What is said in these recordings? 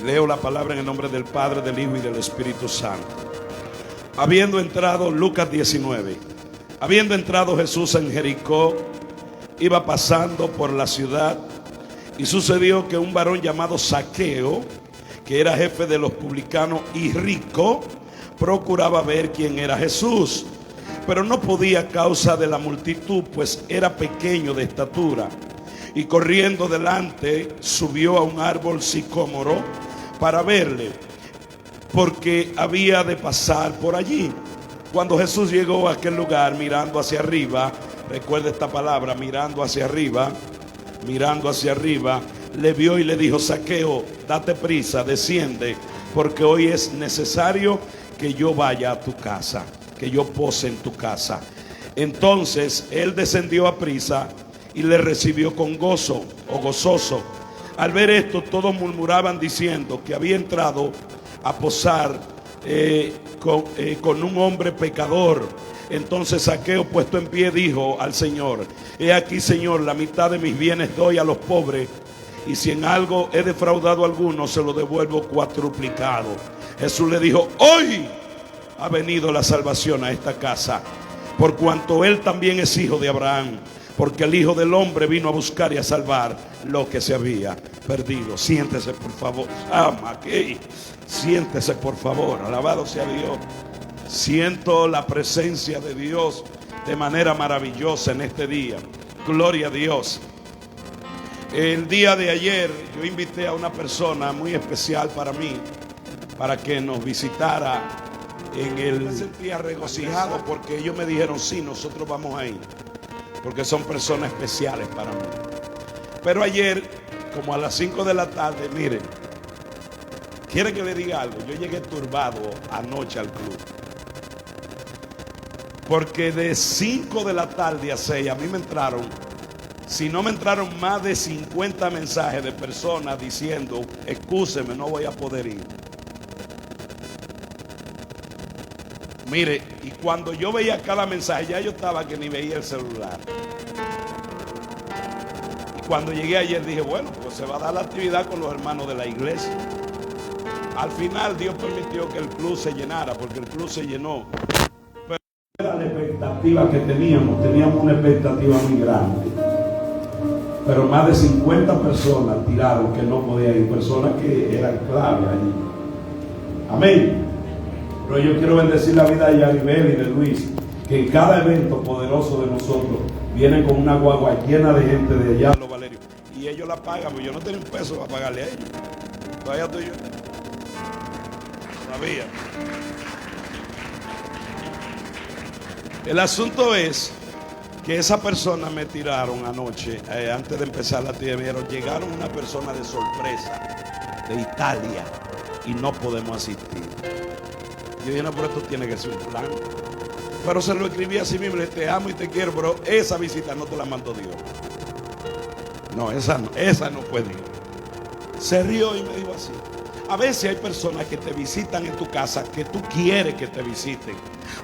Leo la palabra en el nombre del Padre, del Hijo y del Espíritu Santo. Habiendo entrado, Lucas 19, habiendo entrado Jesús en Jericó, iba pasando por la ciudad, y sucedió que un varón llamado Zaqueo, que era jefe de los publicanos y rico, procuraba ver quién era Jesús, pero no podía a causa de la multitud, pues era pequeño de estatura. Y corriendo delante, subió a un árbol sicómoro para verle, porque había de pasar por allí. Cuando Jesús llegó a aquel lugar, mirando hacia arriba, recuerda esta palabra, mirando hacia arriba, le vio y le dijo: Zaqueo, date prisa, desciende, porque hoy es necesario que yo vaya a tu casa, que yo pose en tu casa. Entonces él descendió a prisa y le recibió con gozo o gozoso. Al ver esto, todos murmuraban diciendo que había entrado a posar con un hombre pecador. Entonces Zaqueo, puesto en pie, dijo al Señor: he aquí, Señor, la mitad de mis bienes doy a los pobres, y si en algo he defraudado a alguno, se lo devuelvo cuadruplicado. Jesús le dijo: hoy ha venido la salvación a esta casa, por cuanto él también es hijo de Abraham, porque el Hijo del Hombre vino a buscar y a salvar lo que se había perdido. Siéntese, por favor. Siéntese, por favor. Alabado sea Dios. Siento la presencia de Dios de manera maravillosa en este día. Gloria a Dios. El día de ayer yo invité a una persona muy especial para mí, para que nos visitara me sentía regocijado porque ellos me dijeron: sí, nosotros vamos a ir, porque son personas especiales para mí. Pero ayer, como a las 5 de la tarde, miren, ¿quiere que le diga algo? Yo llegué turbado anoche al club, porque de 5 de la tarde a 6 a mí me entraron, si no me entraron más de 50 mensajes de personas diciendo: excúseme, no voy a poder ir. Mire, y cuando yo veía cada mensaje, ya yo estaba que ni veía el celular. Y cuando llegué ayer dije: bueno, pues se va a dar la actividad con los hermanos de la iglesia. Al final Dios permitió que el club se llenara, porque el club se llenó. Pero era la expectativa que teníamos una expectativa muy grande. Pero más de 50 personas tiraron que no podían ir, personas que eran clave allí. Amén. Pero yo quiero bendecir la vida de Yaribel y de Luis, que en cada evento poderoso de nosotros vienen con una guagua llena de gente de allá, los Valerios, y ellos la pagan, porque yo no tengo un peso para pagarle a ellos. Todavía estoy yo. Sabía. El asunto es que esa persona me tiraron anoche, antes de empezar la actividad, llegaron una persona de sorpresa de Italia y no podemos asistir. Yo dije: no, pero esto tiene que ser un plan. Pero se lo escribí así mismo: te amo y te quiero, pero esa visita no te la mandó Dios. No, esa no fue Dios. Se rió y me dijo así: a veces hay personas que te visitan en tu casa que tú quieres que te visiten,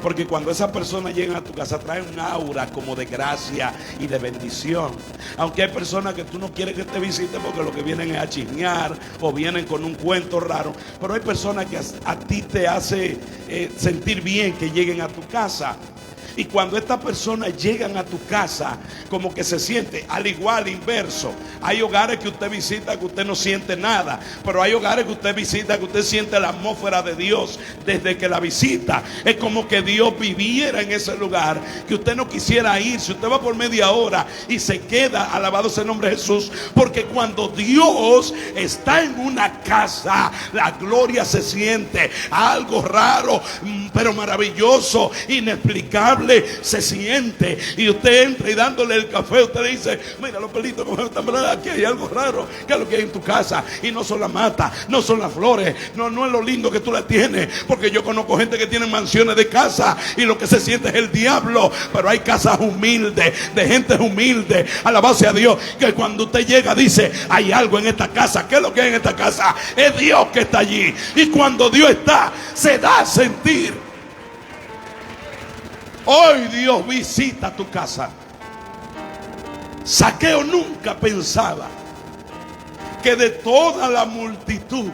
porque cuando esas personas llegan a tu casa traen un aura como de gracia y de bendición. Aunque hay personas que tú no quieres que te visiten porque lo que vienen es a chismear o vienen con un cuento raro, pero hay personas que a ti te hace sentir bien que lleguen a tu casa. Y cuando estas personas llegan a tu casa, como que se siente al igual, inverso. Hay hogares que usted visita que usted no siente nada, pero hay hogares que usted visita que usted siente la atmósfera de Dios desde que la visita. Es como que Dios viviera en ese lugar, que usted no quisiera ir. Si usted va por media hora y se queda, alabado sea el nombre de Jesús, porque cuando Dios está en una casa, la gloria se siente. Algo raro, pero maravilloso, inexplicable se siente. Y usted entra y dándole el café, usted le dice: mira los pelitos como están, aquí hay algo raro. ¿Qué es lo que hay en tu casa? Y no son las matas, no son las flores, no es lo lindo que tú la tienes, porque yo conozco gente que tiene mansiones de casa y lo que se siente es el diablo. Pero hay casas humildes, de gente humilde, alabado sea Dios, que cuando usted llega dice: hay algo en esta casa. ¿Qué es lo que hay en esta casa? Es Dios que está allí. Y cuando Dios está, se da a sentir. Hoy Dios visita tu casa. Zaqueo nunca pensaba que de toda la multitud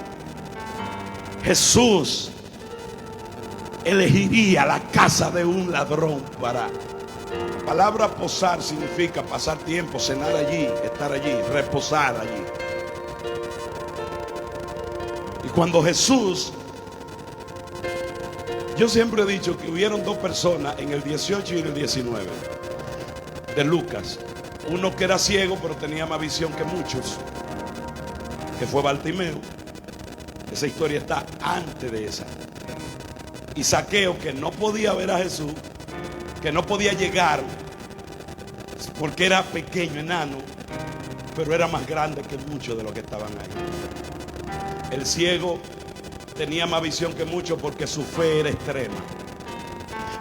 Jesús elegiría la casa de un ladrón para... La palabra posar significa pasar tiempo, cenar allí, estar allí, reposar allí. Y cuando Jesús... Yo siempre he dicho que hubieron dos personas en el 18 y en el 19 de Lucas. Uno que era ciego pero tenía más visión que muchos, que fue Bartimeo. Esa historia está antes de esa. Y Zaqueo, que no podía ver a Jesús, que no podía llegar porque era pequeño, enano, pero era más grande que muchos de los que estaban ahí. El ciego tenía más visión que muchos porque su fe era extrema.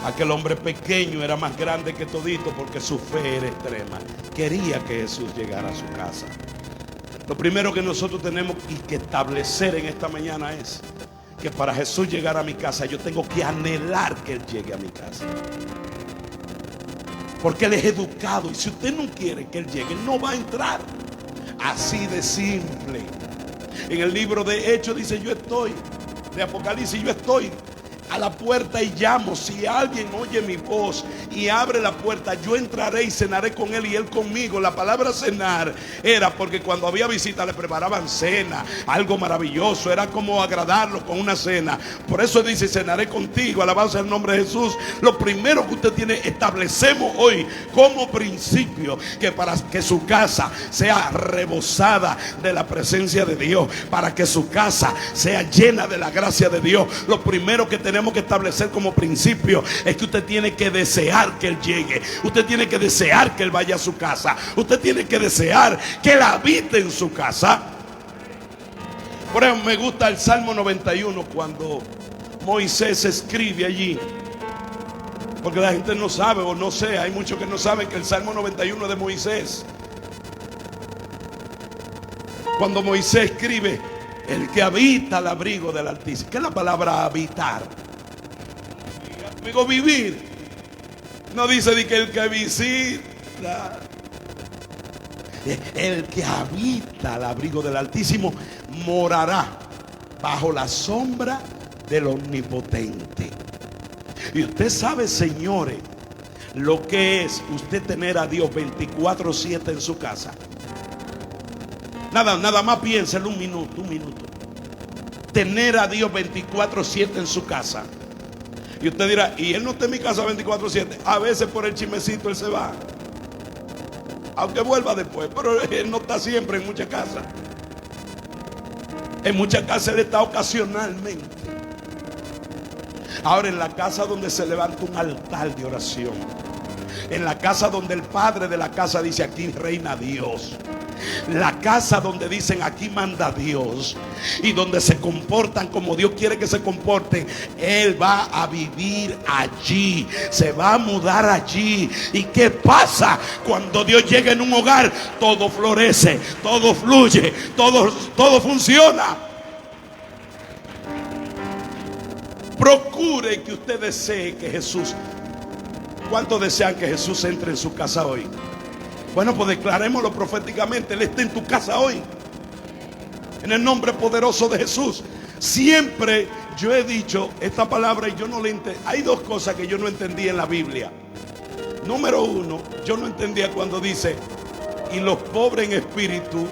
Aquel hombre pequeño era más grande que todito porque su fe era extrema. Quería que Jesús llegara a su casa. Lo primero que nosotros tenemos que establecer en esta mañana es que para Jesús llegar a mi casa, yo tengo que anhelar que Él llegue a mi casa. Porque Él es educado, y si usted no quiere que Él llegue, no va a entrar. Así de simple. En el libro de Hechos dice: yo estoy, de Apocalipsis, yo estoy a la puerta y llamo. Si alguien oye mi voz y abre la puerta, yo entraré y cenaré con él y él conmigo. La palabra cenar era porque cuando había visita le preparaban cena, algo maravilloso, era como agradarlo con una cena. Por eso dice: cenaré contigo, alabado sea el nombre de Jesús. Lo primero que usted tiene, establecemos hoy como principio, que para que su casa sea rebosada de la presencia de Dios, para que su casa sea llena de la gracia de Dios, lo primero que tenemos que establecer como principio es que usted tiene que desear que Él llegue. Usted tiene que desear que Él vaya a su casa. Usted tiene que desear que Él habite en su casa. Por ejemplo, me gusta el Salmo 91 cuando Moisés escribe allí, porque la gente no sabe, o no sé, hay muchos que no saben que el Salmo 91 es de Moisés. Cuando Moisés escribe: el que habita al abrigo del Altísimo. ¿Qué es la palabra habitar? Amigo, vivir. No dice de que el que visita. El que habita al abrigo del Altísimo morará bajo la sombra del Omnipotente. Y usted sabe, señores, lo que es usted tener a Dios 24/7 en su casa. Nada más piénselo un minuto. Tener a Dios 24/7 en su casa. Y usted dirá: ¿y Él no está en mi casa 24/7? A veces por el chismecito Él se va, aunque vuelva después, pero Él no está siempre en muchas casas. En muchas casas Él está ocasionalmente. Ahora, en la casa donde se levanta un altar de oración, en la casa donde el padre de la casa dice: aquí reina Dios, la casa donde dicen: aquí manda Dios, y donde se comportan como Dios quiere que se comporten, Él va a vivir allí, se va a mudar allí. ¿Y qué pasa cuando Dios llega en un hogar? Todo florece, todo fluye, todo funciona. Procure que usted desee que Jesús... ¿Cuántos desean que Jesús entre en su casa hoy? Bueno, pues declarémoslo proféticamente: Él está en tu casa hoy, en el nombre poderoso de Jesús. Siempre yo he dicho esta palabra y yo no le entendí. Hay dos cosas que yo no entendí en la Biblia. Número uno, yo no entendía cuando dice: y los pobres en espíritu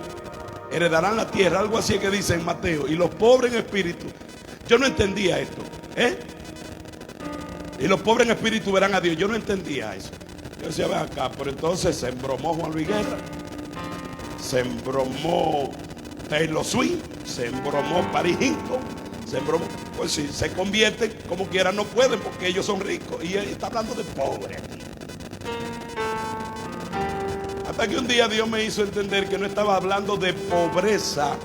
heredarán la tierra, algo así que dice en Mateo. Y los pobres en espíritu, yo no entendía esto, y los pobres en espíritu verán a Dios. Yo no entendía eso. Yo decía: ven acá, pero entonces se embromó Juan Luis Guerra, se embromó Taylor Swift, se embromó Paris Hilton, se embromó. Pues si se convierten como quiera, no pueden porque ellos son ricos. Y él está hablando de pobre aquí. Hasta que un día Dios me hizo entender que no estaba hablando de pobreza,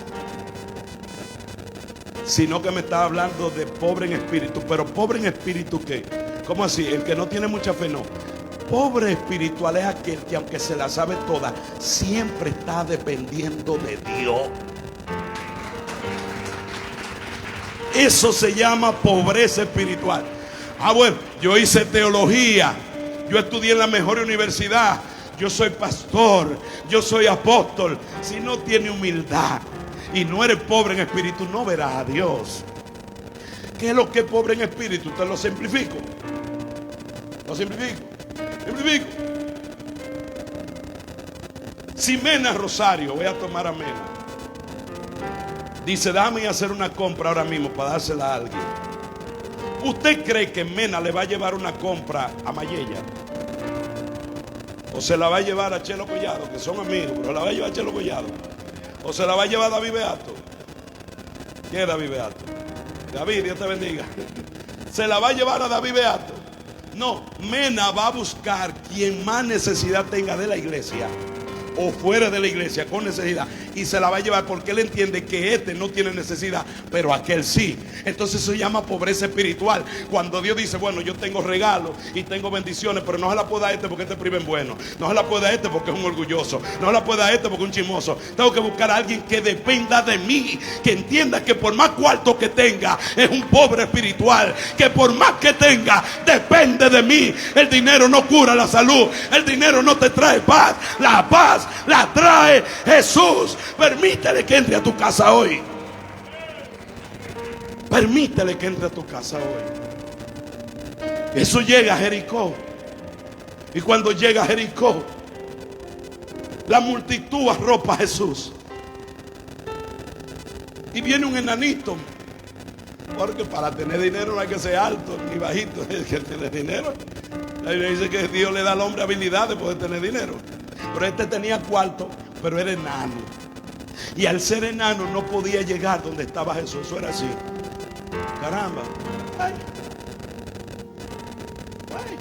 sino que me estaba hablando de pobre en espíritu. Pero pobre en espíritu, ¿qué? ¿Cómo así? El que no tiene mucha fe, no. Pobre espiritual es aquel que, aunque se la sabe toda, siempre está dependiendo de Dios. Eso se llama pobreza espiritual. Bueno, yo hice teología, yo estudié en la mejor universidad, yo soy pastor, yo soy apóstol. Si no tiene humildad y no eres pobre en espíritu, no verás a Dios. ¿Qué es lo que es pobre en espíritu? Te lo simplifico. Lo simplifico. Simplifico. Si Mena Rosario, voy a tomar a Mena, dice, déjame hacer una compra ahora mismo para dársela a alguien. ¿Usted cree que Mena le va a llevar una compra a Mayella? ¿O se la va a llevar a Chelo Collado, que son amigos, pero la va a llevar a Chelo Collado? ¿O se la va a llevar a David Beato? ¿Quién es David Beato? David, Dios te bendiga. ¿Se la va a llevar a David Beato? No, Mena va a buscar quien más necesidad tenga de la iglesia o fuera de la iglesia con necesidad, y se la va a llevar porque él entiende que este no tiene necesidad, pero aquel sí. Entonces eso se llama pobreza espiritual. Cuando Dios dice, bueno, yo tengo regalos y tengo bendiciones, pero no se la puedo dar a este porque este primo es bueno, no se la puedo dar a este porque es un orgulloso, no se la puedo dar a este porque es un chismoso. Tengo que buscar a alguien que dependa de mí, que entienda que por más cuarto que tenga es un pobre espiritual, que por más que tenga depende de mí. El dinero no cura la salud, el dinero no te trae paz, la paz la trae Jesús. Permítele que entre a tu casa hoy. Permítele que entre a tu casa hoy. Eso llega a Jericó. Y cuando llega a Jericó, la multitud arropa a Jesús. Y viene un enanito. Porque para tener dinero no hay que ser alto ni bajito, hay que tener dinero. La Biblia dice que Dios le da al hombre habilidad de poder tener dinero. Pero este tenía cuarto, pero era enano. Y al ser enano no podía llegar donde estaba Jesús. Eso era así. Caramba. Ay. Ay.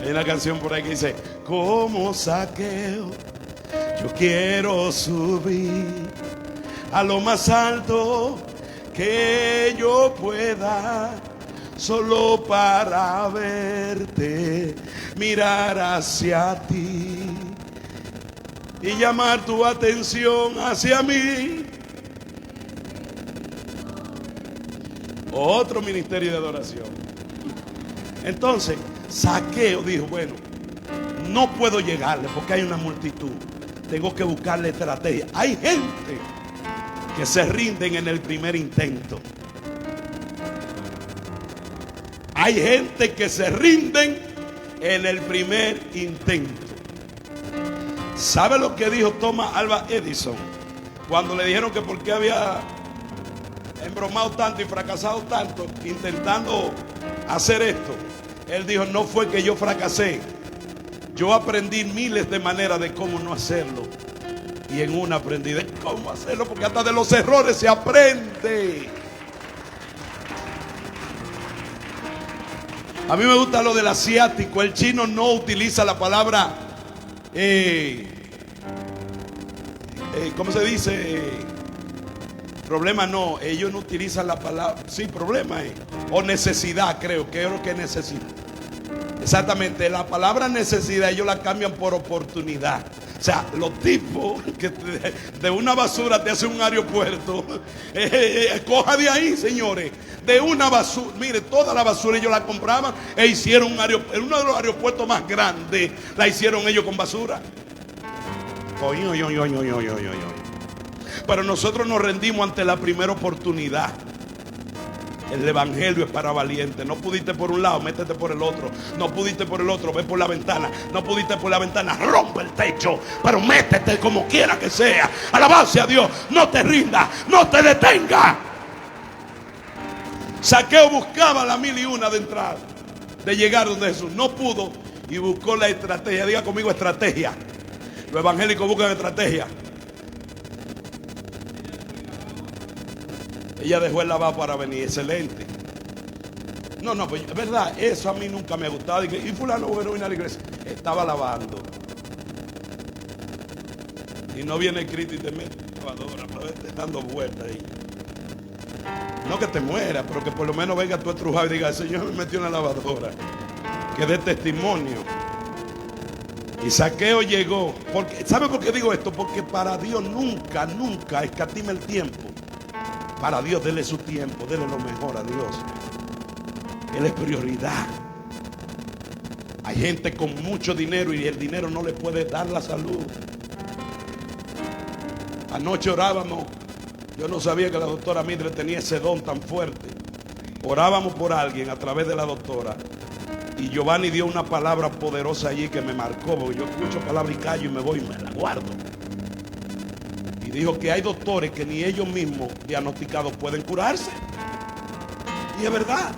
Hay una canción por ahí que dice, como Zaqueo, yo quiero subir a lo más alto que yo pueda, solo para verte, mirar hacia ti y llamar tu atención hacia mí. Otro ministerio de adoración. Entonces Zaqueo dijo, bueno, no puedo llegarle porque hay una multitud, tengo que buscarle estrategia. Hay gente que se rinden en el primer intento. Hay gente que se rinden en el primer intento. ¿Sabe lo que dijo Thomas Alva Edison cuando le dijeron que por qué había embromado tanto y fracasado tanto intentando hacer esto? Él dijo, no fue que yo fracasé, yo aprendí miles de maneras de cómo no hacerlo, y en una aprendí de cómo hacerlo, porque hasta de los errores se aprende. A mí me gusta lo del asiático. El chino no utiliza la palabra ¿cómo se dice? Problema no, ellos no utilizan la palabra, sí, problema o necesidad, creo que es necesidad. Exactamente, la palabra necesidad ellos la cambian por oportunidad. O sea, los tipos que de una basura te hacen un aeropuerto, coja de ahí, señores, de una basura. Mire, toda la basura ellos la compraban e hicieron un aeropuerto, uno de los aeropuertos más grandes, la hicieron ellos con basura. Pero nosotros nos rendimos ante la primera oportunidad. El evangelio es para valientes. No pudiste por un lado, métete por el otro. No pudiste por el otro, ve por la ventana. No pudiste por la ventana, rompe el techo, pero métete como quiera que sea. Alabanza a Dios. No te rindas, no te detengas. Zaqueo buscaba la 1001 de entrar, de llegar donde Jesús. No pudo y buscó la estrategia. Diga conmigo, estrategia. Los evangélicos buscan estrategia. Ella dejó el lavabo para venir, excelente. No, pues es verdad, eso a mí nunca me ha gustado. Y fulano bueno vino a la iglesia, estaba lavando. Y no viene Cristo y te mete en la lavadora para verte dando vueltas ahí. No que te mueras, pero que por lo menos venga tú estrujado y diga, el Señor me metió en la lavadora. Que dé testimonio. Y Zaqueo llegó. Porque, ¿sabe por qué digo esto? Porque para Dios nunca escatima el tiempo. Para Dios, dele su tiempo, dele lo mejor a Dios. Él es prioridad. Hay gente con mucho dinero y el dinero no le puede dar la salud. Anoche orábamos Yo no sabía que la doctora Mildred tenía ese don tan fuerte. Orábamos por alguien a través de la doctora y Giovanni dio una palabra poderosa allí que me marcó, porque yo escucho palabra y callo y me voy y me la guardo. Y dijo que hay doctores que ni ellos mismos diagnosticados pueden curarse. Y es verdad.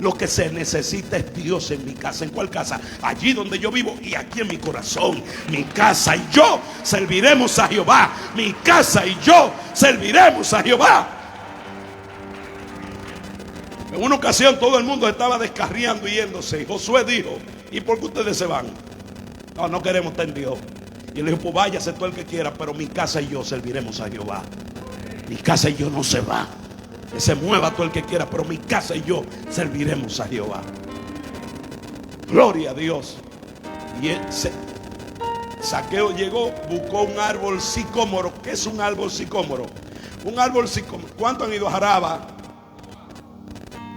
Lo que se necesita es Dios en mi casa. ¿En cuál casa? Allí donde yo vivo y aquí en mi corazón. Mi casa y yo serviremos a Jehová. Mi casa y yo serviremos a Jehová. En una ocasión todo el mundo estaba descarriando y yéndose. Y Josué dijo: ¿y por qué ustedes se van? No, no queremos estar en Dios. Y él dijo: pues váyase todo el que quiera, pero mi casa y yo serviremos a Jehová. Mi casa y yo no se va. Que se mueva todo el que quiera, pero mi casa y yo serviremos a Jehová. Gloria a Dios. Y Zaqueo llegó, buscó un árbol sicómoro. ¿Qué es un árbol sicómoro? Un árbol sicómoro. ¿Cuántos han ido a Jaraba?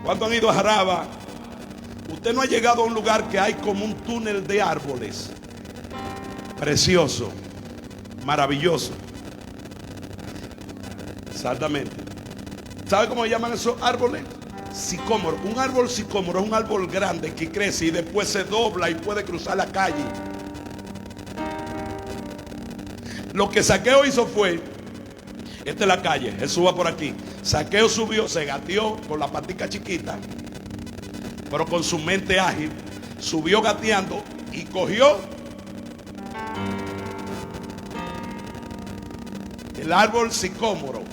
¿Cuántos han ido a Jaraba? Usted no ha llegado a un lugar que hay como un túnel de árboles. Precioso, maravilloso. Exactamente. ¿Sabe cómo llaman esos árboles? Sicómoro. Un árbol sicómoro es un árbol grande que crece y después se dobla y puede cruzar la calle. Lo que Zaqueo hizo fue, esta es la calle, Jesús va por aquí. Zaqueo subió, se gateó con la patica chiquita, pero con su mente ágil, subió gateando y cogió el árbol sicómoro.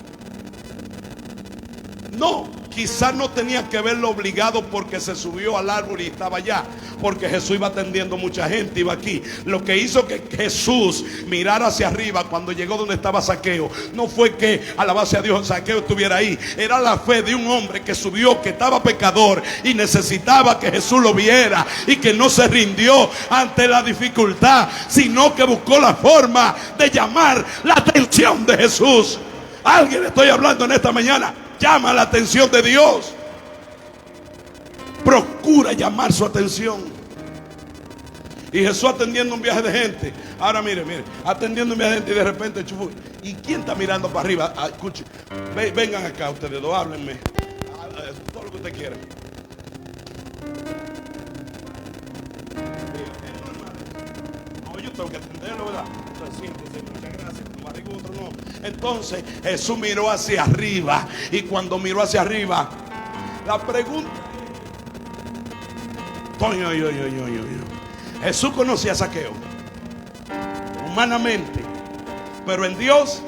No, quizás no tenía que verlo obligado porque se subió al árbol y estaba allá, porque Jesús iba atendiendo mucha gente, iba aquí. Lo que hizo que Jesús mirara hacia arriba cuando llegó donde estaba Zaqueo, no fue que alabase a Dios, Zaqueo estuviera ahí. Era la fe de un hombre que subió, que estaba pecador y necesitaba que Jesús lo viera, y que no se rindió ante la dificultad, sino que buscó la forma de llamar la atención de Jesús. ¿A alguien le estoy hablando en esta mañana? Llama la atención de Dios. Procura llamar su atención. Y Jesús atendiendo un viaje de gente. Ahora mire, atendiendo un viaje de gente y de repente chufu, ¿y quién está mirando para arriba? Escuche, vengan acá ustedes dos, háblenme. Todo lo que usted quiera. No, yo tengo que atenderlo, ¿verdad? Entonces, muchas gracias. Otro no. Entonces Jesús miró hacia arriba, y cuando miró hacia arriba, la pregunta, Jesús conocía a Zaqueo humanamente, pero en Dios,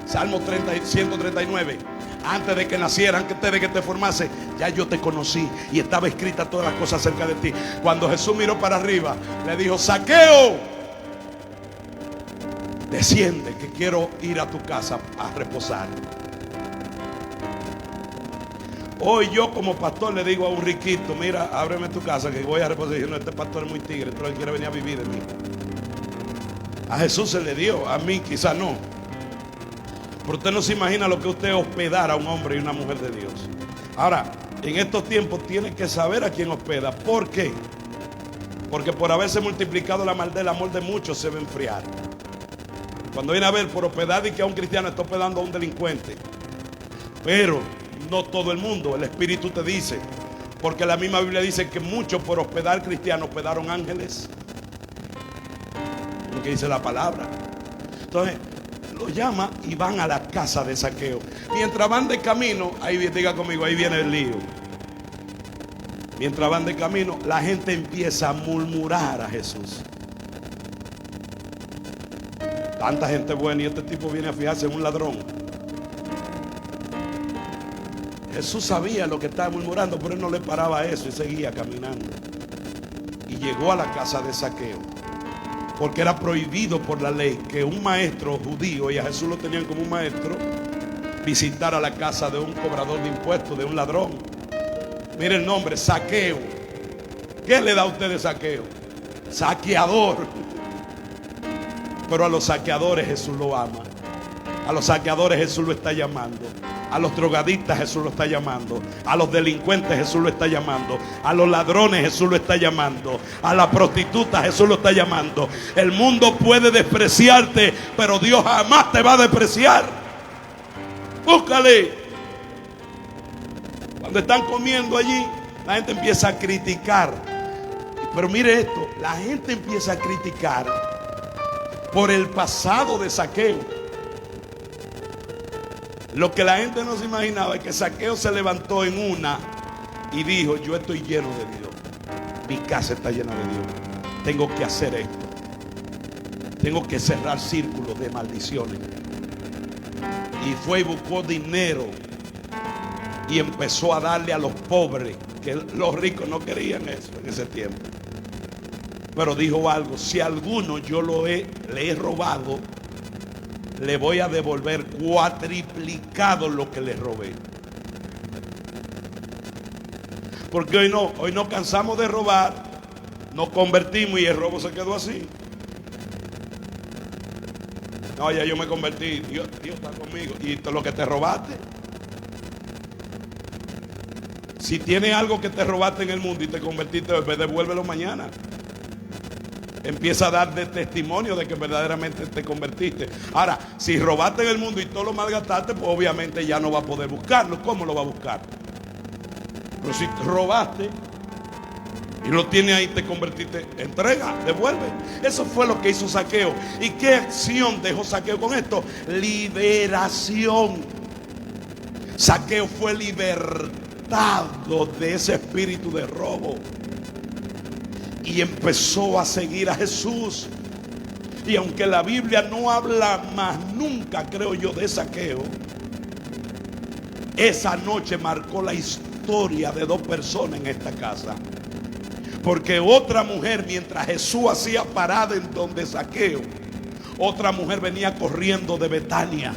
Salmo 139, antes de que naciera, antes de que te formase, ya yo te conocí y estaba escrita todas las cosas acerca de ti. Cuando Jesús miró para arriba, le dijo: Zaqueo, desciende, que quiero ir a tu casa a reposar. Hoy yo como pastor le digo a un riquito: mira, ábreme tu casa que voy a reposar. Y no, este pastor es muy tigre, pero él quiere venir a vivir de mí. A Jesús se le dio, a mí quizás no. Pero usted no se imagina lo que usted hospedar a un hombre y una mujer de Dios. Ahora, en estos tiempos tiene que saber a quién hospeda. ¿Por qué? Porque por haberse multiplicado la maldad, el amor de muchos se va a enfriar. Cuando viene a ver, por hospedar y que a un cristiano está hospedando a un delincuente. Pero no todo el mundo, el Espíritu te dice, porque la misma Biblia dice que muchos por hospedar cristianos hospedaron ángeles. Lo que dice la palabra. Entonces lo llama y van a la casa de Zaqueo. Mientras van de camino, ahí diga conmigo, ahí viene el lío. Mientras van de camino, la gente empieza a murmurar a Jesús. Tanta gente buena y este tipo viene a fijarse en un ladrón. Jesús sabía lo que estaba murmurando, pero él no le paraba eso y seguía caminando. Y llegó a la casa de Zaqueo, porque era prohibido por la ley que un maestro judío, y a Jesús lo tenían como un maestro, visitara la casa de un cobrador de impuestos, de un ladrón. Mire el nombre, Zaqueo. ¿Qué le da a usted de Zaqueo? Saqueador. Pero a los saqueadores Jesús lo ama. A los saqueadores Jesús lo está llamando. A los drogadictas Jesús lo está llamando. A los delincuentes Jesús lo está llamando. A los ladrones Jesús lo está llamando. A la prostituta Jesús lo está llamando. El mundo puede despreciarte, pero Dios jamás te va a despreciar. búscale. Cuando están comiendo allí, la gente empieza a criticar. Pero mire esto, la gente empieza a criticar por el pasado de Zaqueo. Lo que la gente no se imaginaba es que Zaqueo se levantó en una y dijo: yo estoy lleno de Dios, mi casa está llena de Dios, tengo que hacer esto, tengo que cerrar círculos de maldiciones. Y fue y buscó dinero y empezó a darle a los pobres, que los ricos no querían eso en ese tiempo. Pero dijo algo: si a alguno yo le he robado, le voy a devolver cuatriplicado lo que le robé. Porque hoy no cansamos de robar, nos convertimos y el robo se quedó así. No, ya yo me convertí, Dios está conmigo. Y lo que te robaste, si tienes algo que te robaste en el mundo y te convertiste, devuélvelo mañana. Empieza a dar de testimonio de que verdaderamente te convertiste. Ahora, si robaste en el mundo y todo lo malgastaste, pues obviamente ya no va a poder buscarlo. ¿Cómo lo va a buscar? Pero si robaste y lo tienes ahí, te convertiste, entrega, devuelve. Eso fue lo que hizo Zaqueo. ¿Y qué acción dejó Zaqueo con esto? Liberación. Zaqueo fue libertado de ese espíritu de robo y empezó a seguir a Jesús. Y aunque la Biblia no habla más nunca, creo yo, de Zaqueo, esa noche marcó la historia de dos personas en esta casa. Porque otra mujer, mientras Jesús hacía parada en donde Zaqueo, otra mujer venía corriendo de Betania,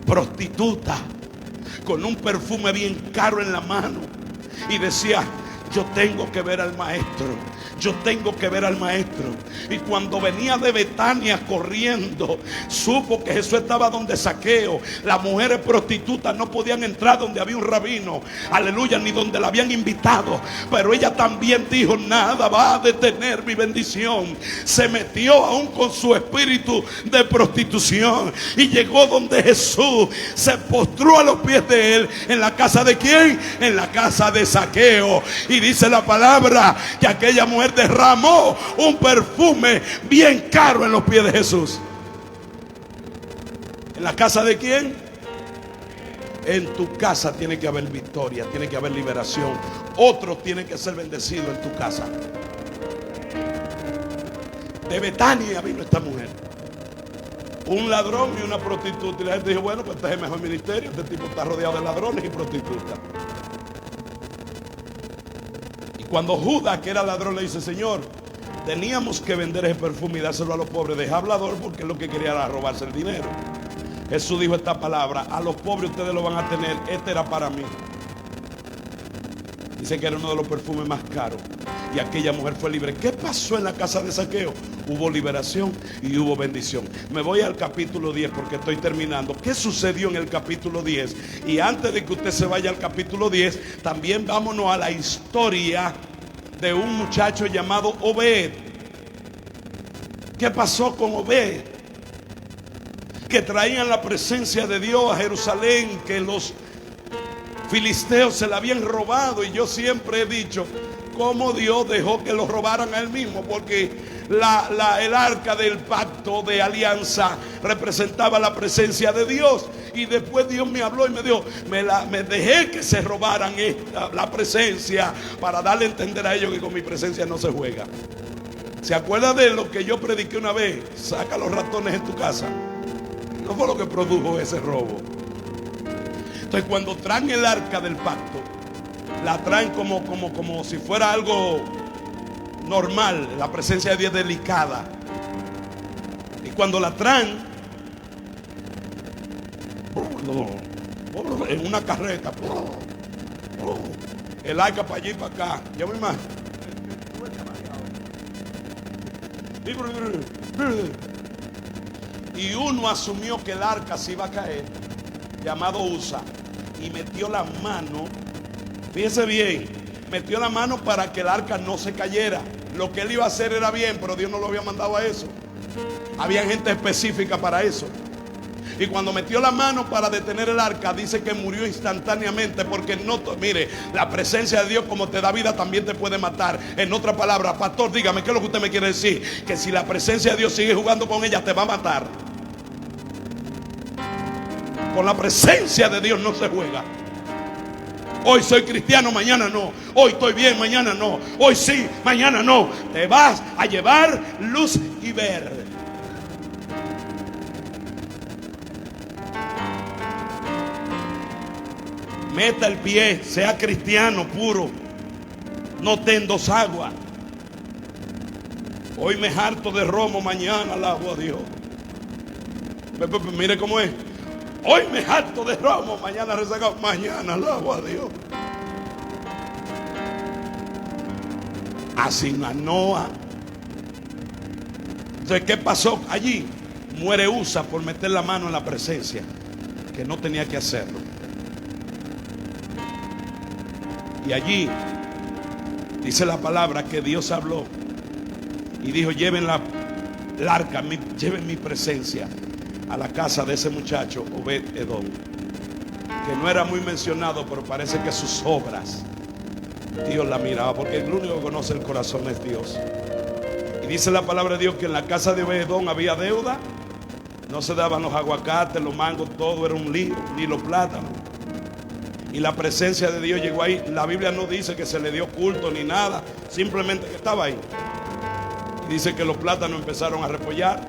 prostituta, con un perfume bien caro en la mano, y decía: yo tengo que ver al maestro, yo tengo que ver al maestro. Y cuando venía de Betania corriendo, supo que Jesús estaba donde Zaqueo. Las mujeres prostitutas no podían entrar donde había un rabino, aleluya, ni donde la habían invitado. Pero ella también dijo: nada va a detener mi bendición. Se metió aún con su espíritu de prostitución y llegó donde Jesús, se postró a los pies de él. ¿En la casa de quién? En la casa de Zaqueo. Y dice la palabra que aquella mujer derramó un perfume bien caro en los pies de Jesús. ¿En la casa de quién? En tu casa tiene que haber victoria, tiene que haber liberación. Otros tienen que ser bendecidos en tu casa. De Betania vino esta mujer, un ladrón y una prostituta. Y la gente dijo: bueno, pues este es el mejor ministerio. Este tipo está rodeado de ladrones y prostitutas. Cuando Judas, que era ladrón, le dice: Señor, teníamos que vender ese perfume y dárselo a los pobres, deja hablador, porque lo que quería era robarse el dinero. Jesús dijo esta palabra: a los pobres ustedes lo van a tener, este era para mí. Dice que era uno de los perfumes más caros. Y aquella mujer fue libre. ¿Qué pasó en la casa de Zaqueo? Hubo liberación y hubo bendición. Me voy al capítulo 10 porque estoy terminando. ¿Qué sucedió en el capítulo 10? Y antes de que usted se vaya al capítulo 10, también vámonos a la historia de un muchacho llamado Obed. ¿Qué pasó con Obed? Que traían la presencia de Dios a Jerusalén, que los filisteos se la habían robado. Y yo siempre he dicho cómo Dios dejó que lo robaran a él mismo, porque el arca del pacto de alianza representaba la presencia de Dios. Y después Dios me habló y me dijo: me dejé que se robaran la presencia, para darle a entender a ellos que con mi presencia no se juega. ¿Se acuerda de lo que yo prediqué una vez? Saca los ratones en tu casa. No fue lo que produjo ese robo. Entonces, cuando traen el arca del pacto, la traen como si fuera algo normal. La presencia de Dios es delicada. Y cuando la traen en una carreta, el arca para allí y para acá, ya me imagino. Y uno asumió que el arca se iba a caer, llamado Usa, y metió la mano. Fíjese bien, metió la mano para que el arca no se cayera. Lo que él iba a hacer era bien, pero Dios no lo había mandado a eso. Había gente específica para eso. Y cuando metió la mano para detener el arca, dice que murió instantáneamente, porque mire, la presencia de Dios, como te da vida, también te puede matar. En otra palabra, pastor, dígame, ¿qué es lo que usted me quiere decir? Que si la presencia de Dios sigue jugando con ella, te va a matar. Con la presencia de Dios no se juega. Hoy soy cristiano, mañana no. Hoy estoy bien, mañana no. Hoy sí, mañana no. Te vas a llevar luz y ver. Meta el pie, sea cristiano puro. No te en dos aguas. Hoy me harto de romo, mañana alabo a Dios. Mire cómo es. Hoy me harto de romo, mañana rezagado, mañana alabo a Dios. Así Manoa. Entonces, ¿qué pasó allí? Muere Usa por meter la mano en la presencia, que no tenía que hacerlo. Y allí dice la palabra que Dios habló y dijo: lleven la arca, lleven mi presencia a la casa de ese muchacho Obed-Edom, que no era muy mencionado, pero parece que sus obras Dios la miraba, porque el único que conoce el corazón es Dios. Y dice la palabra de Dios que en la casa de Obed-Edom había deuda. No se daban los aguacates, los mangos, todo era un lío, ni los plátanos. Y la presencia de Dios llegó ahí. La Biblia no dice que se le dio culto ni nada, simplemente que estaba ahí. Y dice que los plátanos empezaron a repollar,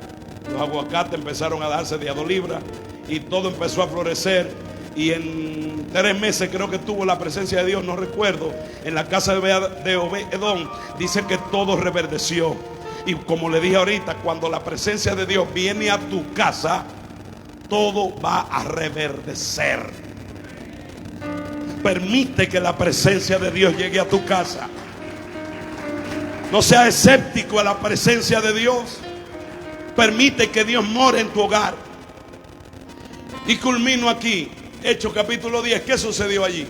los aguacates empezaron a darse de a 2 libras, y todo empezó a florecer. Y en 3 meses creo que tuvo la presencia de Dios, no recuerdo, en la casa de Obed-Edom. Dice que todo reverdeció. Y como le dije ahorita, cuando la presencia de Dios viene a tu casa, todo va a reverdecer. Permite que la presencia de Dios llegue a tu casa. No seas escéptico a la presencia de Dios. Permite que Dios more en tu hogar. Y culmino aquí. Hechos capítulo 10. ¿Qué sucedió allí?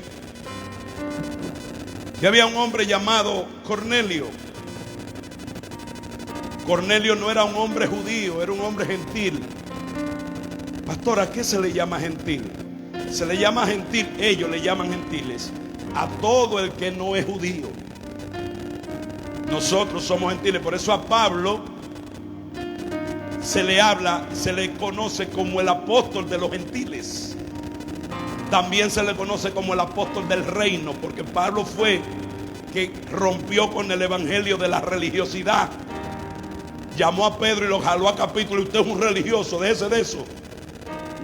Que había un hombre llamado Cornelio. Cornelio no era un hombre judío, era un hombre gentil. Pastor, ¿a qué se le llama gentil? Se le llama gentil, ellos le llaman gentiles a todo el que no es judío. Nosotros somos gentiles. Por eso a Pablo se le habla, se le conoce como el apóstol de los gentiles. También se le conoce como el apóstol del reino, porque Pablo fue que rompió con el evangelio de la religiosidad. Llamó a Pedro y lo jaló a capítulo. Usted es un religioso, déjese de eso.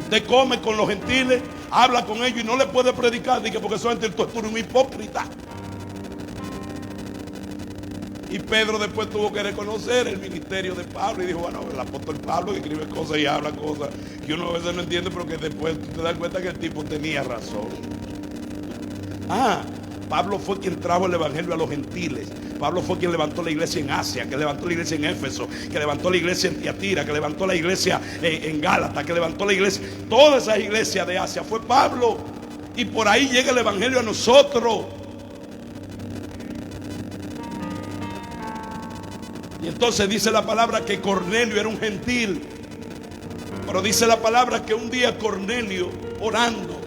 Usted come con los gentiles, habla con ellos y no le puede predicar, porque solamente tú eres un hipócrita. Y Pedro después tuvo que reconocer el ministerio de Pablo y dijo: bueno, el apóstol Pablo que escribe cosas y habla cosas que uno a veces no entiende, pero que después tú te das cuenta que el tipo tenía razón. Pablo fue quien trajo el evangelio a los gentiles. Pablo fue quien levantó la iglesia en Asia, que levantó la iglesia en Éfeso, que levantó la iglesia en Tiatira, que levantó la iglesia en Gálata, que levantó la iglesia. Todas esas iglesias de Asia fue Pablo. Y por ahí llega el evangelio a nosotros. Y entonces dice la palabra que Cornelio era un gentil. Pero dice la palabra que un día Cornelio, orando,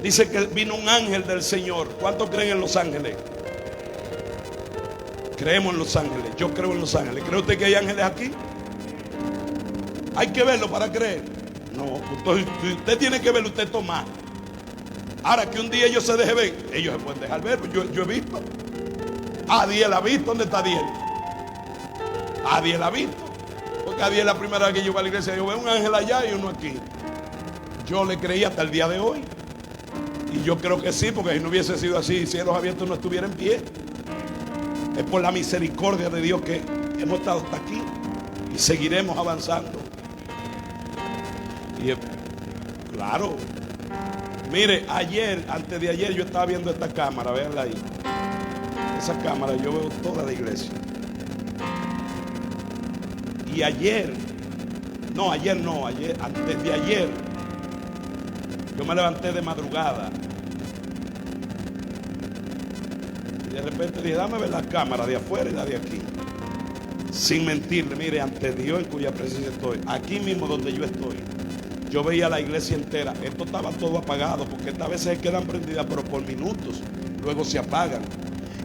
dice que vino un ángel del Señor. ¿Cuántos creen en los ángeles? Creemos en los ángeles. Yo creo en los ángeles. ¿Cree usted que hay ángeles aquí? Hay que verlo para creer. No, usted tiene que verlo, usted toma. Ahora que un día ellos se dejen ver, ellos se pueden dejar ver. Yo he visto. Adiel ha visto. ¿Dónde está Adiel? Adiel ha visto. Porque Adiel la primera vez que llegó a la iglesia, yo veo un ángel allá y uno aquí. Yo le creí hasta el día de hoy. Y yo creo que sí, porque si no hubiese sido así, cielos abiertos no estuviera en pie. Es por la misericordia de Dios que hemos estado hasta aquí y seguiremos avanzando. Y claro, mire, antes de ayer yo estaba viendo esta cámara, véanla ahí. Esa cámara yo veo toda la iglesia. Y ayer, antes de ayer, yo me levanté de madrugada. Y de repente dije: dame ver la cámara de afuera y la de aquí. Sin mentirle, mire, ante Dios en cuya presencia estoy, aquí mismo donde yo estoy, yo veía la iglesia entera. Esto estaba todo apagado, porque estas veces quedan prendidas, pero por minutos, luego se apagan.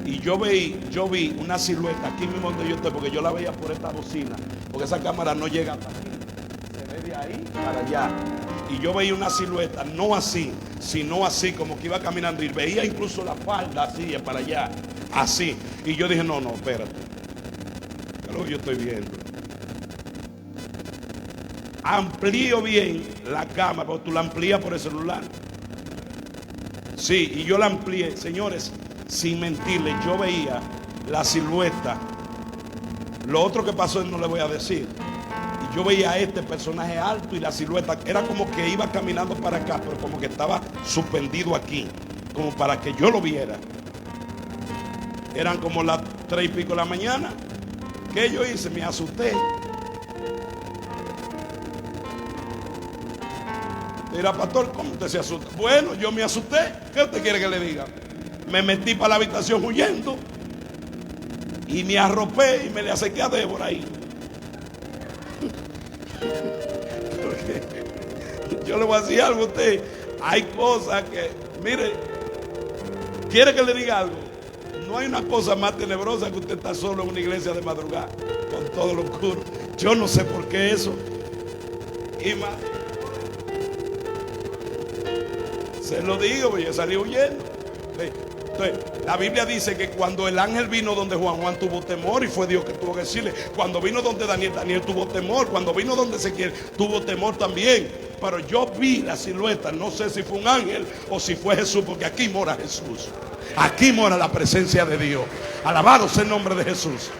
Y yo vi una silueta aquí mismo donde yo estoy, porque yo la veía por esta bocina, porque esa cámara no llega hasta aquí, se ve de ahí para allá. Y yo veía una silueta, no así, sino así, como que iba caminando, y veía incluso la falda así, para allá, así. Y yo dije, no, espérate, ¿qué es lo que yo estoy viendo? Amplío bien la cámara, porque tú la amplías por el celular. Sí, y yo la amplié, señores, sin mentirle, yo veía la silueta. Lo otro que pasó no le voy a decir. Y yo veía a este personaje alto y la silueta era como que iba caminando para acá, pero como que estaba suspendido aquí, como para que yo lo viera. Eran como las 3 y pico de la mañana. ¿Qué yo hice? Me asusté. Mira, pastor, ¿cómo usted se asusta? Bueno, yo me asusté. ¿Qué usted quiere que le diga? Me metí para la habitación huyendo y me arropé y me le acerqué a Débora ahí. Yo le voy a decir algo a usted. Hay cosas que, mire, ¿quiere que le diga algo? No hay una cosa más tenebrosa que usted estar solo en una iglesia de madrugada con todo lo oscuro. Yo no sé por qué eso. Y más, se lo digo, porque yo salí huyendo. Entonces, la Biblia dice que cuando el ángel vino donde Juan tuvo temor, y fue Dios que tuvo que decirle. Cuando vino donde Daniel tuvo temor. Cuando vino donde Ezequiel tuvo temor también. Pero yo vi la silueta, no sé si fue un ángel o si fue Jesús, porque aquí mora Jesús. Aquí mora la presencia de Dios. Alabado sea el nombre de Jesús.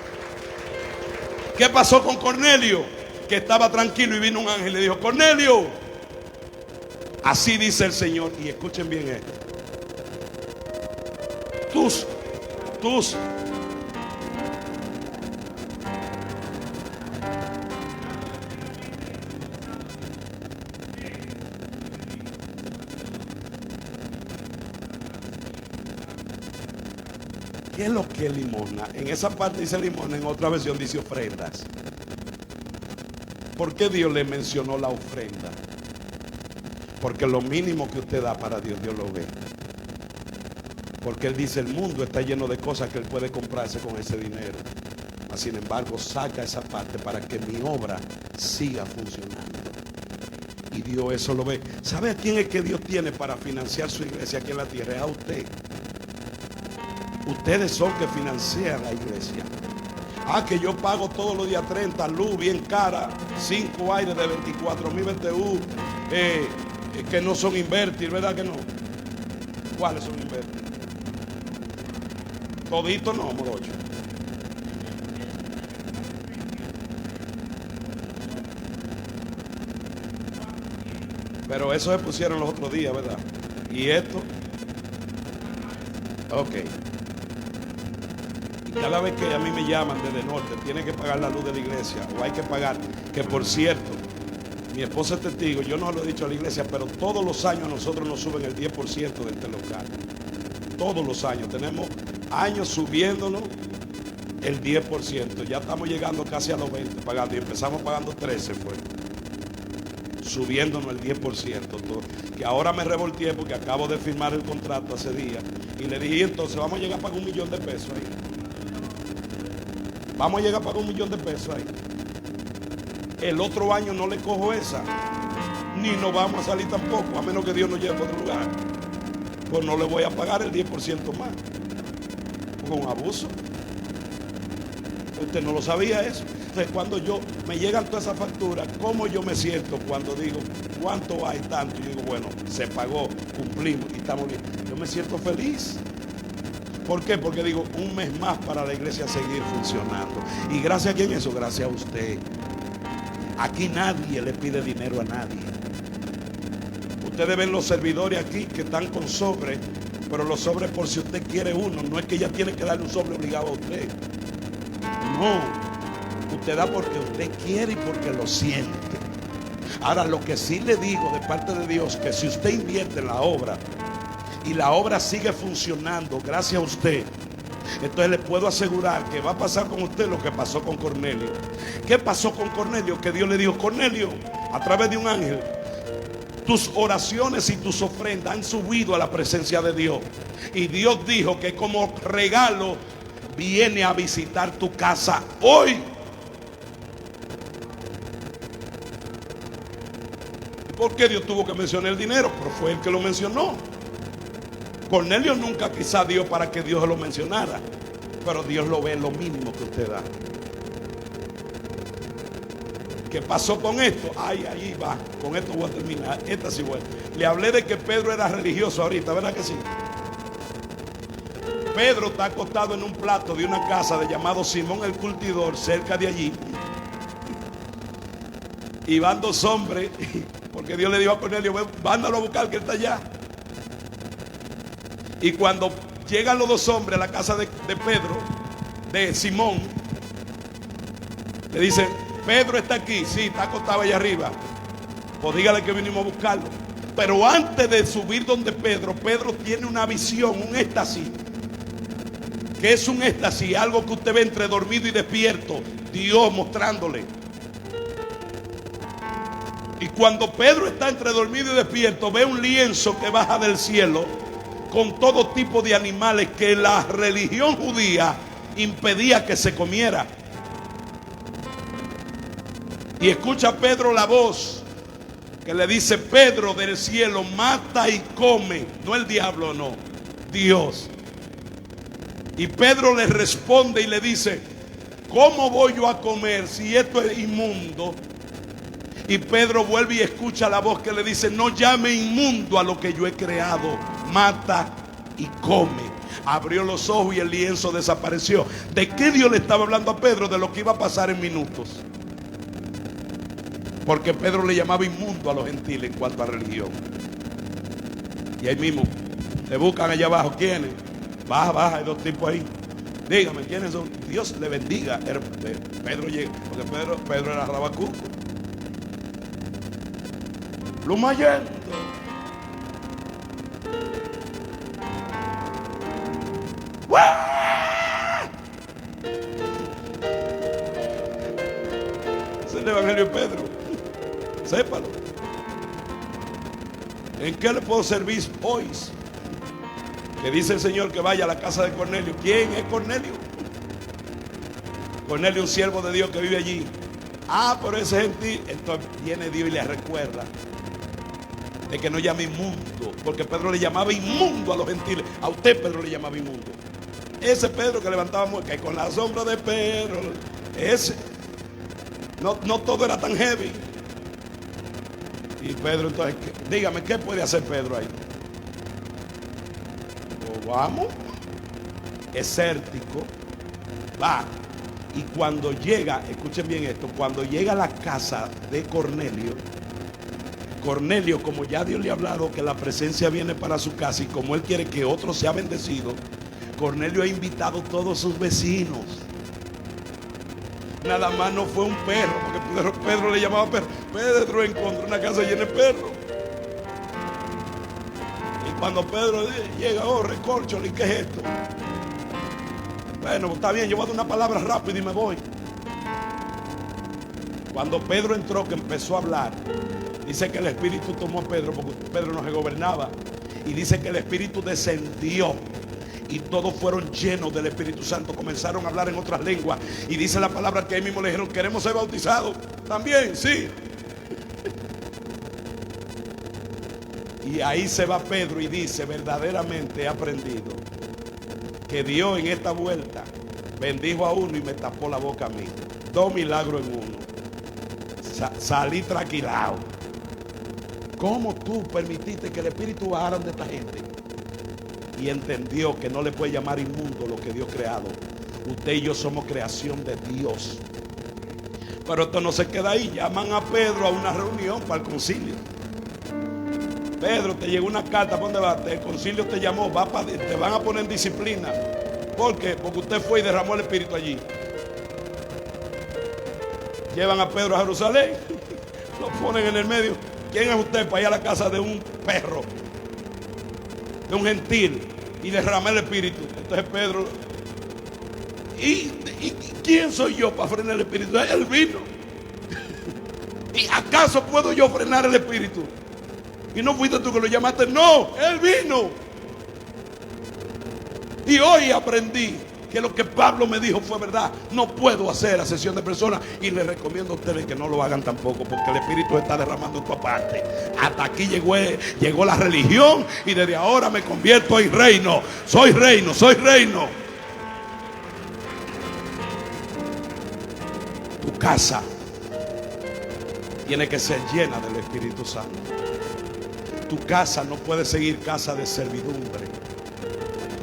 ¿Qué pasó con Cornelio? Que estaba tranquilo y vino un ángel y le dijo: Cornelio, así dice el Señor. Y escuchen bien esto. Tus ¿qué es lo que es limosna? En esa parte dice limosna, en otra versión dice ofrendas. ¿Por qué Dios le mencionó la ofrenda? Porque lo mínimo que usted da para Dios, Dios lo ve. Porque Él dice: el mundo está lleno de cosas que Él puede comprarse con ese dinero. Mas, sin embargo, saca esa parte para que mi obra siga funcionando. Y Dios eso lo ve. ¿Sabe a quién es que Dios tiene para financiar su iglesia aquí en la tierra? Es a usted. Ustedes son que financian la iglesia. Que yo pago todos los días 30, luz bien cara, 5 aires de 24,000 BTU, que no son invertir, ¿verdad que no? ¿Cuáles son invertir? Todito no, morocho. Pero eso se pusieron los otros días, ¿verdad? Y esto, ok. Cada vez que a mí me llaman desde el norte, tiene que pagar la luz de la iglesia, o hay que pagar, que por cierto, mi esposa es testigo, yo no lo he dicho a la iglesia, pero todos los años a nosotros nos suben el 10% del telocal. Todos los años, tenemos años subiéndonos el 10%, ya estamos llegando casi a los 20 pagando, y empezamos pagando 13 fue, subiéndonos el 10%, todo, que ahora me revolteé porque acabo de firmar el contrato hace días, y le dije: entonces vamos a llegar a pagar $1 millón ahí. Vamos a llegar a pagar $1 millón ahí. El otro año no le cojo esa, ni nos vamos a salir tampoco, a menos que Dios nos lleve a otro lugar. Pues no le voy a pagar el 10% más. Con un abuso. Usted no lo sabía eso. Entonces, cuando me llegan todas esas facturas, ¿cómo yo me siento cuando digo cuánto hay tanto? Y digo, bueno, se pagó, cumplimos y estamos bien. Yo me siento feliz. ¿Por qué? Porque digo, un mes más para la iglesia seguir funcionando. ¿Y gracias a quién eso? Gracias a usted. Aquí nadie le pide dinero a nadie. Ustedes ven los servidores aquí que están con sobre, pero los sobres por si usted quiere uno. No es que ella tiene que darle un sobre obligado a usted. No. Usted da porque usted quiere y porque lo siente. Ahora, lo que sí le digo de parte de Dios, que si usted invierte en la obra, y la obra sigue funcionando gracias a usted, entonces le puedo asegurar que va a pasar con usted lo que pasó con Cornelio. ¿Qué pasó con Cornelio? Que Dios le dijo: Cornelio, a través de un ángel, tus oraciones y tus ofrendas han subido a la presencia de Dios. Y Dios dijo que como regalo viene a visitar tu casa hoy. ¿Por qué Dios tuvo que mencionar el dinero? Pero fue Él que lo mencionó. Cornelio nunca quizá dio para que Dios lo mencionara, pero Dios lo ve en lo mínimo que usted da. ¿Qué pasó con esto? Ay, ahí va. Con esto voy a terminar. Esta sí voy. Le hablé de que Pedro era religioso ahorita, ¿verdad que sí? Pedro está acostado en un plato de una casa de llamado Simón el Curtidor, cerca de allí. Y van dos hombres, porque Dios le dijo a Cornelio, mándalo a buscar, que él está allá. Y cuando llegan los dos hombres a la casa de Pedro, de Simón, le dicen, Pedro está aquí, sí, está acostado allá arriba. Pues dígale que vinimos a buscarlo. Pero antes de subir donde Pedro, Pedro tiene una visión, un éxtasis. ¿Qué es un éxtasis? Algo que usted ve entre dormido y despierto. Dios mostrándole. Y cuando Pedro está entre dormido y despierto, ve un lienzo que baja del cielo con todo tipo de animales que la religión judía impedía que se comiera. Y escucha Pedro la voz que le dice, Pedro del cielo, mata y come. No el diablo, no, Dios. Y Pedro le responde y le dice, ¿cómo voy yo a comer si esto es inmundo? Y Pedro vuelve y escucha la voz que le dice, no llame inmundo a lo que yo he creado, mata y come. Abrió los ojos y el lienzo desapareció. ¿De qué Dios le estaba hablando a Pedro? De lo que iba a pasar en minutos. Porque Pedro le llamaba inmundo a los gentiles en cuanto a religión. Y ahí mismo le buscan allá abajo. ¿Quiénes? Baja, hay dos tipos ahí. Dígame, ¿quiénes son? Dios le bendiga. Pedro llega, porque Pedro era rabacuco. Lumayendo. Es el evangelio de Pedro. Sépalo. ¿En qué le puedo servir hoy? Que dice el Señor que vaya a la casa de Cornelio. ¿Quién es Cornelio? Cornelio, un siervo de Dios que vive allí. Ah, pero ese gentil. Entonces viene Dios y le recuerda de que no llame inmundo, porque Pedro le llamaba inmundo a los gentiles. A usted Pedro le llamaba inmundo. Ese Pedro que levantaba muertos, que con la sombra de Pedro, ese no todo era tan heavy. Y Pedro entonces, dígame, ¿qué puede hacer Pedro ahí? Pues vamos, escéptico, va. Y cuando llega, escuchen bien esto, cuando llega a la casa de Cornelio, como ya Dios le ha hablado que la presencia viene para su casa y como él quiere que otro sea bendecido, Cornelio ha invitado a todos sus vecinos. Nada más no fue un perro, porque Pedro le llamaba perro. Pedro encontró una casa llena de perros. Y cuando Pedro llega, oh, recórchole, ¿qué es esto? Bueno, está bien, yo voy a dar una palabra rápida y me voy. Cuando Pedro entró, que empezó a hablar, dice que el Espíritu tomó a Pedro, porque Pedro no se gobernaba. Y dice que el Espíritu descendió. Y todos fueron llenos del Espíritu Santo. Comenzaron a hablar en otras lenguas. Y dice la palabra que ahí mismo le dijeron, queremos ser bautizados. También, sí. Y ahí se va Pedro y dice, verdaderamente he aprendido que Dios en esta vuelta bendijo a uno y me tapó la boca a mí. 2 milagros en uno. Salí tranquilado. ¿Cómo tú permitiste que el Espíritu bajara de esta gente? Y entendió que no le puede llamar inmundo lo que Dios ha creado. Usted y yo somos creación de Dios. Pero esto no se queda ahí. Llaman a Pedro a una reunión para el concilio. Pedro, te llegó una carta, ¿para dónde vas? El concilio te llamó, te van a poner en disciplina. ¿Por qué? Porque usted fue y derramó el Espíritu allí. Llevan a Pedro a Jerusalén, lo ponen en el medio. ¿Quién es usted para ir a la casa de un perro, de un gentil, y derramar el Espíritu? Entonces Pedro, ¿y quién soy yo para frenar el Espíritu? Él vino. ¿Y acaso puedo yo frenar el Espíritu? Y no fuiste tú que lo llamaste, no, Él vino. Y hoy aprendí que lo que Pablo me dijo fue verdad. No puedo hacer asesión de personas, y les recomiendo a ustedes que no lo hagan tampoco, porque el Espíritu está derramando en tu parte. Hasta aquí llegó la religión, y desde ahora me convierto en reino. Soy reino, soy reino. Tu casa tiene que ser llena del Espíritu Santo. Tu casa no puede seguir casa de servidumbre.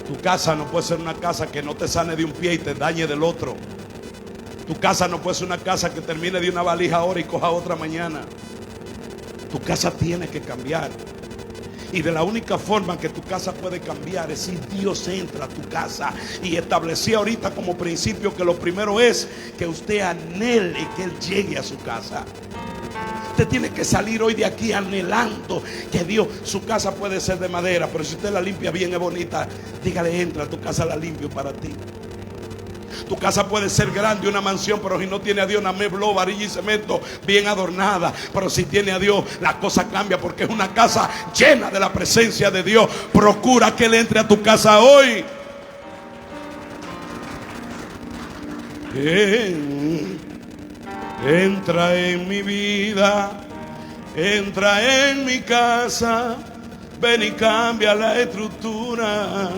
Tu casa no puede ser una casa que no te sane de un pie y te dañe del otro. Tu casa no puede ser una casa que termine de una valija ahora y coja otra mañana. Tu casa tiene que cambiar. Y de la única forma que tu casa puede cambiar es si Dios entra a tu casa. Y establecí ahorita como principio que lo primero es que usted anhele que Él llegue a su casa. Usted tiene que salir hoy de aquí anhelando que Dios, su casa puede ser de madera, pero si usted la limpia bien, es bonita, dígale, entra, tu casa la limpio para ti. Tu casa puede ser grande, una mansión, pero si no tiene a Dios, una meblo, varilla y cemento, bien adornada. Pero si tiene a Dios, la cosa cambia, porque es una casa llena de la presencia de Dios. Procura que Él entre a tu casa hoy. Entra en mi vida, entra en mi casa, ven y cambia la estructura.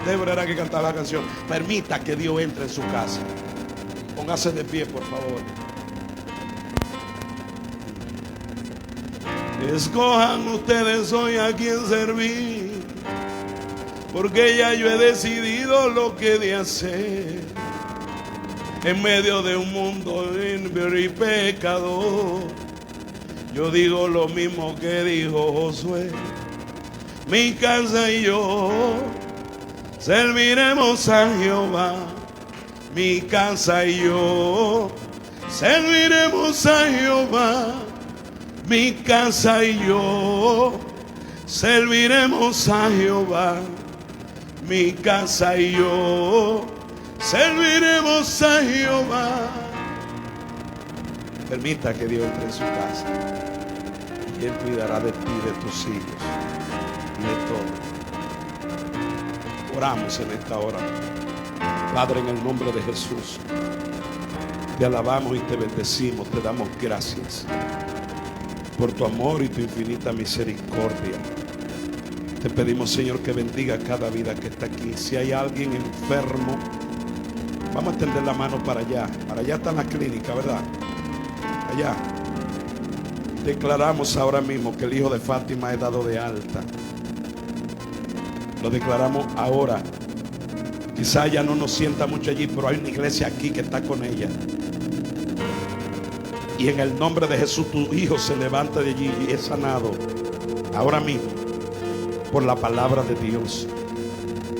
Débora era que cantaba la canción. Permita que Dios entre en su casa. Póngase de pie, por favor. Escojan ustedes hoy a quien servir, porque ya yo he decidido lo que he de hacer. En medio de un mundo limpio y pecador, yo digo lo mismo que dijo Josué. Mi casa y yo serviremos a Jehová. Mi casa y yo serviremos a Jehová. Mi casa y yo serviremos a Jehová. Mi casa y yo serviremos a Jehová. Permita que Dios entre en su casa, y Él cuidará de ti, de tus hijos, de todo. Oramos en esta hora. Padre, en el nombre de Jesús, te alabamos y te bendecimos. Te damos gracias por tu amor y tu infinita misericordia. Te pedimos, Señor, que bendiga cada vida que está aquí. Si hay alguien enfermo, vamos a extender la mano para allá. Para allá está la clínica, ¿verdad? Allá. Declaramos ahora mismo que el hijo de Fátima es dado de alta. Lo declaramos ahora. Quizá ella no nos sienta mucho allí, pero hay una iglesia aquí que está con ella. Y en el nombre de Jesús, tu hijo se levanta de allí y es sanado ahora mismo por la palabra de Dios.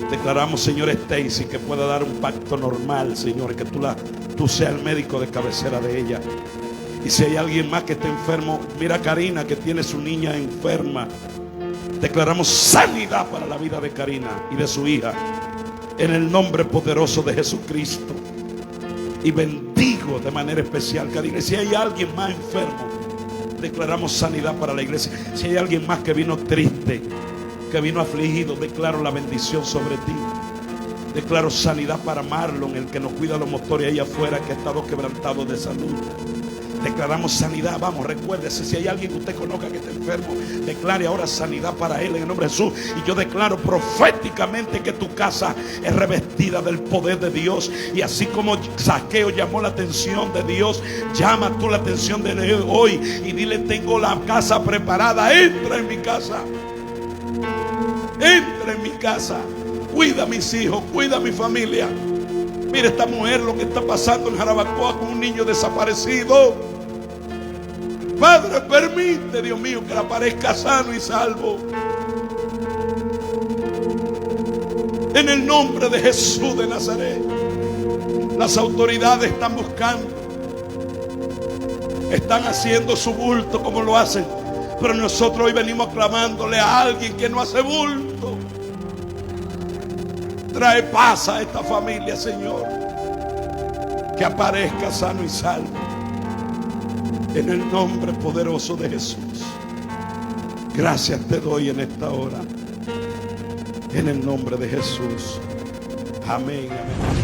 Declaramos, Señor, Stacy, que pueda dar un pacto normal, Señor, que tú seas el médico de cabecera de ella. Y si hay alguien más que esté enfermo, mira a Karina, que tiene su niña enferma. Declaramos sanidad para la vida de Karina y de su hija, en el nombre poderoso de Jesucristo. Y bendigo de manera especial, Karina. Y si hay alguien más enfermo, declaramos sanidad para la iglesia. Si hay alguien más que vino triste, que vino afligido, declaro la bendición sobre ti. Declaro sanidad para Marlon, el que nos cuida los motores ahí afuera, que ha estado quebrantado de salud. Declaramos sanidad. Vamos, recuérdese, si hay alguien que usted conozca que está enfermo, declare ahora sanidad para él en el nombre de Jesús. Y yo declaro proféticamente que tu casa es revestida del poder de Dios. Y así como Zaqueo llamó la atención de Dios, llama tú la atención de Dios hoy y dile: tengo la casa preparada, entra en mi casa. Entra en mi casa. Cuida a mis hijos, cuida a mi familia. Mira esta mujer, lo que está pasando en Jarabacoa con un niño desaparecido. Padre, permite, Dios mío, que la aparezca sano y salvo. En el nombre de Jesús de Nazaret. Las autoridades están buscando, están haciendo su bulto como lo hacen, pero nosotros hoy venimos clamándole a alguien que no hace bulto. Trae paz a esta familia, Señor, que aparezca sano y salvo. En el nombre poderoso de Jesús. Gracias te doy en esta hora. En el nombre de Jesús. Amén, amén.